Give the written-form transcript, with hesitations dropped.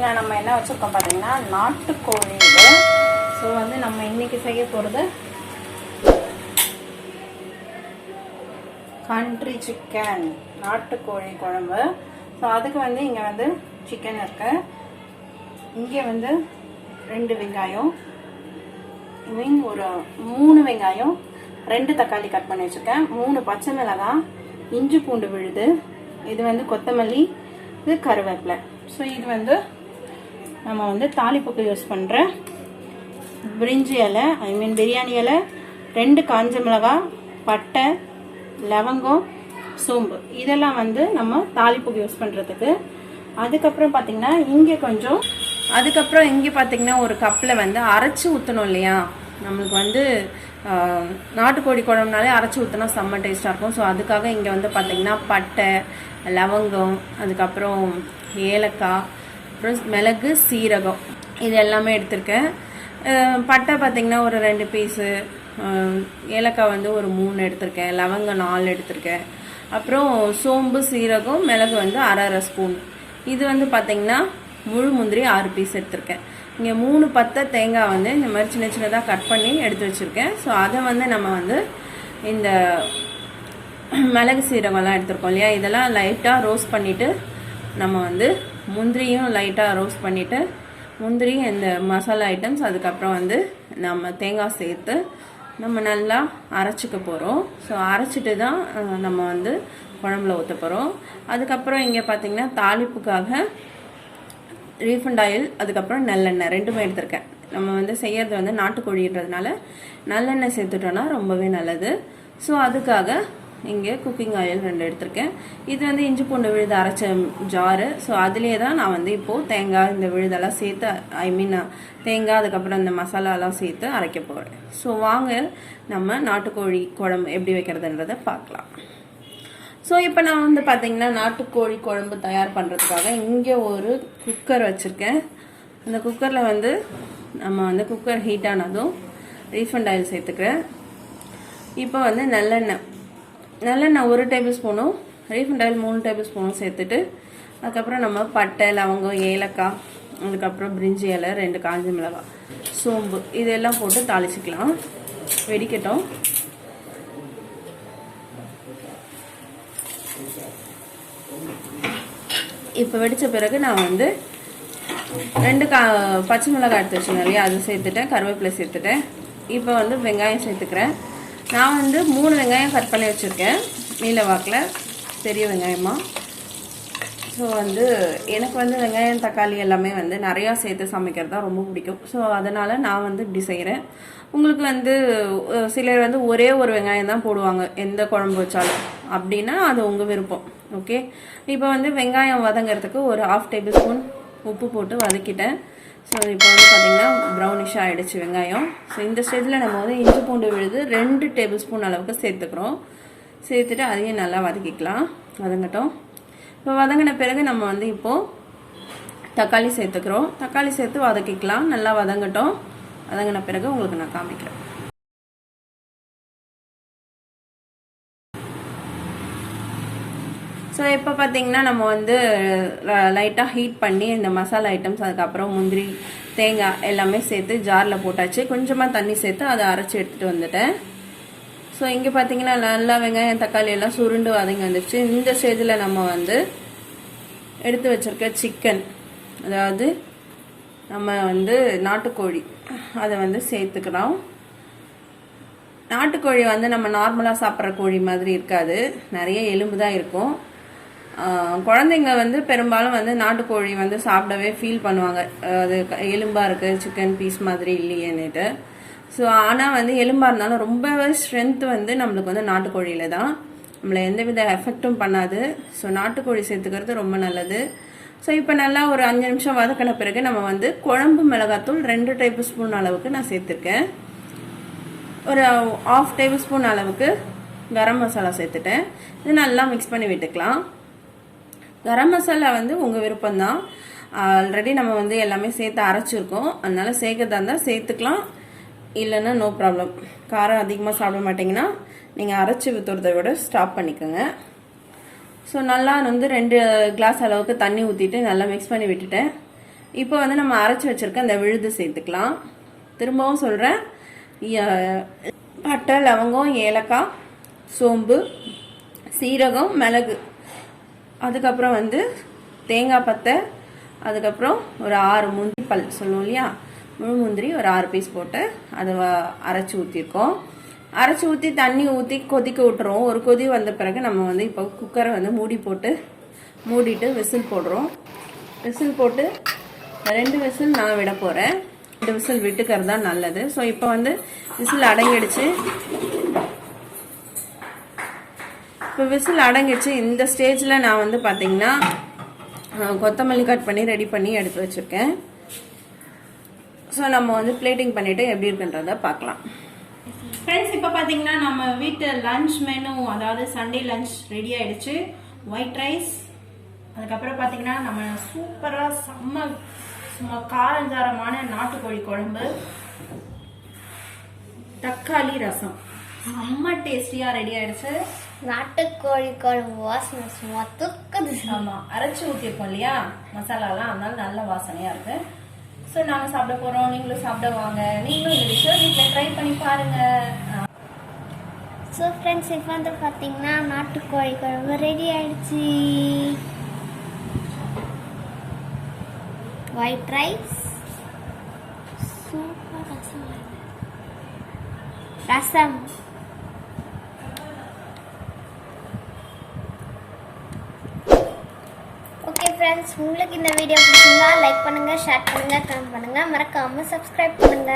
பார்த்தீங்கன்னா நம்ம என்ன வச்சுருக்கோம் பார்த்தீங்கன்னா நாட்டுக்கோழி இது. ஸோ வந்து நம்ம இன்றைக்கி செய்ய போகிறது கண்ட்ரி சிக்கன் நாட்டுக்கோழி குழம்பு. ஸோ அதுக்கு வந்து இங்கே வந்து சிக்கன் இருக்கு, இங்கே வந்து 2 வெங்காயம், மீன் ஒரு 3 வெங்காயம், 2 தக்காளி கட் பண்ணி வச்சுருக்கேன், 3 பச்சை மிளகாய், இஞ்சி பூண்டு விழுது, இது வந்து கொத்தமல்லி, இது கருவேப்பிலை. ஸோ இது வந்து நம்ம வந்து தாளிப்புக்கு யூஸ் பண்ணுற பிரிஞ்சி இலை, பிரியாணி இலை, 2 காஞ்ச மிளகாய், பட்டை, லவங்கம், சோம்பு, இதெல்லாம் வந்து நம்ம தாளிப்புக்கு யூஸ் பண்ணுறதுக்கு. அதுக்கப்புறம் பார்த்திங்கன்னா இங்கே கொஞ்சம், அதுக்கப்புறம் இங்கே பார்த்திங்கன்னா ஒரு கப்பில் வந்து அரைச்சி ஊற்றணும் இல்லையா, நம்மளுக்கு வந்து நாட்டுக்கோழி குழம்புனாலே அரைச்சி ஊற்றினா செம்ம டேஸ்ட்டாக இருக்கும். ஸோ அதுக்காக இங்கே வந்து பார்த்திங்கன்னா பட்டை, லவங்கம், அதுக்கப்புறம் ஏலக்காய், அப்புறம் மிளகு, சீரகம், இது எல்லாமே எடுத்திருக்கேன். பட்டை பார்த்திங்கன்னா ஒரு 2 பீஸு, ஏலக்காய் வந்து ஒரு 3 எடுத்திருக்கேன், லவங்கம் 4 எடுத்திருக்கேன், அப்புறம் சோம்பு, சீரகம், மிளகு வந்து அரை ஸ்பூன். இது வந்து பார்த்திங்கன்னா முழு முந்திரி 6 பீஸ் எடுத்திருக்கேன். இங்கே 3 பத்தை தேங்காய் வந்து இந்த மாதிரி சின்ன சின்னதாக கட் பண்ணி எடுத்து வச்சுருக்கேன். ஸோ அதை வந்து நம்ம வந்து இந்த மிளகு சீரகம்லாம் எடுத்துருக்கோம் இல்லையா, இதெல்லாம் லைட்டாக ரோஸ்ட் பண்ணிவிட்டு நம்ம வந்து முந்திரியும் லைட்டாக ரோஸ்ட் பண்ணிவிட்டு முந்திரி இந்த மசாலா ஐட்டம்ஸ், அதுக்கப்புறம் வந்து நம்ம தேங்காய் சேர்த்து நம்ம நல்லா அரைச்சிக்க போகிறோம். ஸோ அரைச்சிட்டு தான் நம்ம வந்து குழம்புல ஊற்ற போகிறோம். அதுக்கப்புறம் இங்கே பார்த்திங்கன்னா தாளிப்புக்காக ரீஃபண்ட் ஆயில், அதுக்கப்புறம் நல்லெண்ணெய் 2மே எடுத்திருக்கேன். நம்ம வந்து செய்கிறது வந்து நாட்டுக்கோழின்றதுனால நல்லெண்ணெய் சேர்த்துட்டோன்னா ரொம்பவே நல்லது. ஸோ அதுக்காக இங்கே குக்கிங் ஆயில் 2 எடுத்திருக்கேன். இது வந்து இஞ்சி பூண்டு விழுது அரைச்ச ஜாரு. ஸோ அதுலேயே தான் நான் வந்து இப்போது தேங்காய் இந்த விழுதெல்லாம் சேர்த்து, தேங்காய் அதுக்கப்புறம் இந்த மசாலாலாம் சேர்த்து அரைக்க போகிறேன். ஸோ வாங்க நம்ம நாட்டுக்கோழி குழம்பு எப்படி வைக்கிறதுன்றதை பார்க்கலாம். ஸோ இப்போ நான் வந்து பார்த்திங்கன்னா நாட்டுக்கோழி குழம்பு தயார் பண்ணுறதுக்காக இங்கே ஒரு குக்கர் வச்சுருக்கேன். இந்த குக்கரில் வந்து நம்ம வந்து குக்கர் ஹீட் ஆனதும் ரீஃபண்ட் ஆயில் சேர்த்துக்கிறேன். இப்போ வந்து நல்லெண்ணெய் 1 டேபிள் ஸ்பூனும், ரீஃபண்ட் ஆயில் 3 டேபிள் ஸ்பூனும் சேர்த்துட்டு, அதுக்கப்புறம் நம்ம பட்டை, லவங்கம், ஏலக்காய், அதுக்கப்புறம் பிரிஞ்சி இலை, 2 காஞ்ச மிளகாய், சோம்பு, இதெல்லாம் போட்டு தாளிச்சிக்கலாம். வெடிக்கட்டும். இப்போ வெடித்த பிறகு நான் வந்து 2 பச்சை மிளகாய் எடுத்து வச்சுருந்தேன் இல்லையா, அது சேர்த்துட்டேன், கருவேப்பிலை சேர்த்துட்டேன். இப்போ வந்து வெங்காயம் சேர்த்துக்கிறேன். நான் வந்து 3 வெங்காயம் கட் பண்ணி வச்சுருக்கேன், நீல வாக்கில், பெரிய வெங்காயமாக. ஸோ வந்து எனக்கு வந்து வெங்காயம் தக்காளி எல்லாமே வந்து நிறையா சேர்த்து சமைக்கிறது தான் ரொம்ப பிடிக்கும். ஸோ அதனால் நான் வந்து இப்படி செய்கிறேன். உங்களுக்கு வந்து சிலர் வந்து ஒரே ஒரு வெங்காயம் தான் போடுவாங்க எந்த குழம்பு வச்சாலும், அப்படின்னா அது உங்கள் விருப்பம். ஓகே, இப்போ வந்து வெங்காயம் வதங்கிறதுக்கு ஒரு 1/2 டேபிள் ஸ்பூன் உப்பு போட்டு வதக்கிட்டேன். ஸோ இப்போ வந்து பார்த்திங்கன்னா ப்ரௌனிஷாக ஆகிடுச்சு வெங்காயம். ஸோ இந்த ஸ்டேஜில் நம்ம வந்து இஞ்சி பூண்டு விழுது 2 டேபிள் ஸ்பூன் அளவுக்கு சேர்த்துக்கிறோம். சேர்த்துட்டு அதையும் நல்லா வதக்கிக்கலாம், வதங்கட்டும். இப்போ வதங்கின பிறகு நம்ம வந்து இப்போது தக்காளி சேர்த்துக்கிறோம். தக்காளி சேர்த்து வதக்கிக்கலாம், நல்லா வதங்கட்டும். வதங்கின பிறகு உங்களுக்கு நான் காமிக்கிறேன். ஸோ இப்போ பார்த்திங்கன்னா நம்ம வந்து லைட்டாக ஹீட் பண்ணி இந்த மசாலா ஐட்டம்ஸ், அதுக்கப்புறம் முந்திரி, தேங்காய் எல்லாமே சேர்த்து ஜாரில் போட்டாச்சு. கொஞ்சமாக தண்ணி சேர்த்து அதை அரைச்சி எடுத்துகிட்டு வந்துட்டேன். ஸோ இங்கே பார்த்திங்கன்னா நல்லா வெங்காயம் தக்காளி எல்லாம் சுருண்டு வதங்கி வந்துடுச்சு. இந்த ஸ்டேஜில் நம்ம வந்து எடுத்து வச்சுருக்க சிக்கன், அதாவது நம்ம வந்து நாட்டுக்கோழி, அதை வந்து சேர்த்துக்கிறோம். நாட்டுக்கோழி வந்து நம்ம நார்மலாக சாப்பிட்ற கோழி மாதிரி இருக்காது, நிறைய எலும்பு தான் இருக்கும். குழந்தைங்க வந்து பெரும்பாலும் வந்து நாட்டுக்கோழி வந்து சாப்பிடவே ஃபீல் பண்ணுவாங்க, அது எலும்பாக இருக்குது, சிக்கன் பீஸ் மாதிரி இல்லையேன்னுட்டு. ஸோ ஆனால் வந்து எலும்பாக இருந்தாலும் ரொம்பவே ஸ்ட்ரென்த் வந்து நம்மளுக்கு வந்து நாட்டுக்கோழியில் தான், நம்மளை எந்தவித எஃபெக்டும் பண்ணாது. ஸோ நாட்டுக்கோழி சேர்த்துக்கிறது ரொம்ப நல்லது. ஸோ இப்போ நல்லா ஒரு 5 நிமிஷம் வதக்கின பிறகு நம்ம வந்து குழம்பு மிளகாத்தூள் 2 டேபிள் ஸ்பூன் அளவுக்கு நான் சேர்த்துருக்கேன். ஒரு 1/2 டேபிள் ஸ்பூன் அளவுக்கு கரம் மசாலா சேர்த்துட்டேன். இது நல்லா மிக்ஸ் பண்ணி விட்டுக்கலாம். கரம் மசாலா வந்து உங்கள் விருப்பம்தான், ஆல்ரெடி நம்ம வந்து எல்லாமே சேர்த்து அரைச்சிருக்கோம், அதனால சேர்க்கறதா இருந்தால் சேர்த்துக்கலாம், இல்லைன்னா நோ ப்ராப்ளம். காரம் அதிகமாக சாப்பிட மாட்டிங்கன்னா நீங்கள் அரைச்சி ஊற்றுறதை விட ஸ்டாப் பண்ணிக்கோங்க. ஸோ நல்லா வந்து 2 கிளாஸ் அளவுக்கு தண்ணி ஊற்றிட்டு நல்லா மிக்ஸ் பண்ணி விட்டுட்டேன். இப்போ வந்து நம்ம அரைச்சி வச்சிருக்க இந்த விழுது சேர்த்துக்கலாம். திரும்பவும் சொல்கிறேன், பட்டை, லவங்கம், ஏலக்காய், சோம்பு, சீரகம், மிளகு, அதுக்கப்புறம் வந்து தேங்காய் பத்தை, அதுக்கப்புறம் ஒரு 6 முந்திரி பல் சொல்லுவோம் இல்லையா, முழு முந்திரி ஒரு 6 பீஸ் போட்டு அதை அரைச்சி ஊற்றிருக்கோம். அரைச்சி ஊற்றி தண்ணி ஊற்றி கொதிக்க விட்டுருவோம். ஒரு கொதி வந்த பிறகு நம்ம வந்து இப்போ குக்கரை வந்து மூடிட்டு விசில் போடுறோம். விசில் போட்டு 2 விசில் நான் விட போகிறேன். 2 விசில் விட்டுக்கிறது தான் நல்லது. ஸோ இப்போ வந்து விசில் அடங்கிடுச்சு. இப்போ விசில் அடங்கிடுச்சு. இந்த ஸ்டேஜில் நான் வந்து பார்த்தீங்கன்னா கொத்தமல்லி கட் பண்ணி ரெடி பண்ணி எடுத்து வச்சுருக்கேன். ஸோ நம்ம வந்து பிளேட்டிங் பண்ணிவிட்டு எப்படி இருக்குன்றதை பார்க்கலாம். ஃப்ரெண்ட்ஸ், இப்போ பார்த்தீங்கன்னா நம்ம வீட்டு லஞ்ச் மெனு, அதாவது சண்டே லஞ்ச் ரெடி ஆயிடுச்சு. ஒயிட் ரைஸ், அதுக்கப்புறம் பார்த்தீங்கன்னா நம்ம சூப்பராக சும்மா காரஞ்சாரமான நாட்டுக்கோழி குழம்பு, தக்காளி ரசம், செம்ம டேஸ்டியாக ரெடி ஆயிடுச்சு. நாட்டுக்கோழி குழம்பு வாசனை சும்மா தூக்குது. ஆமாம், அரைச்சி ஊற்றிருக்கோம் இல்லையா மசாலாலாம், அதனால நல்ல வாசனையாக இருக்கு. ஸோ நாங்கள் சாப்பிட போகிறோம், நீங்களும் சாப்பிட வாங்க. நீங்களும் இந்த டிஷ்ஷை வீட்டில் ட்ரை பண்ணி பாருங்க. ஸோ ஃப்ரெண்ட்ஸ், இப்போ வந்து பார்த்தீங்கன்னா நாட்டுக்கோழி குழம்பு ரெடி ஆயிடுச்சு. ஒயிட் ரைஸ், சூப்பர் ரசம். ஓகே ஃப்ரெண்ட்ஸ், உங்களுக்கு இந்த வீடியோ பிடிச்சிருந்தா லைக் பண்ணுங்க, ஷேர் பண்ணுங்க, கமெண்ட் பண்ணுங்க, மறக்காம சப்ஸ்கிரைப் பண்ணுங்க.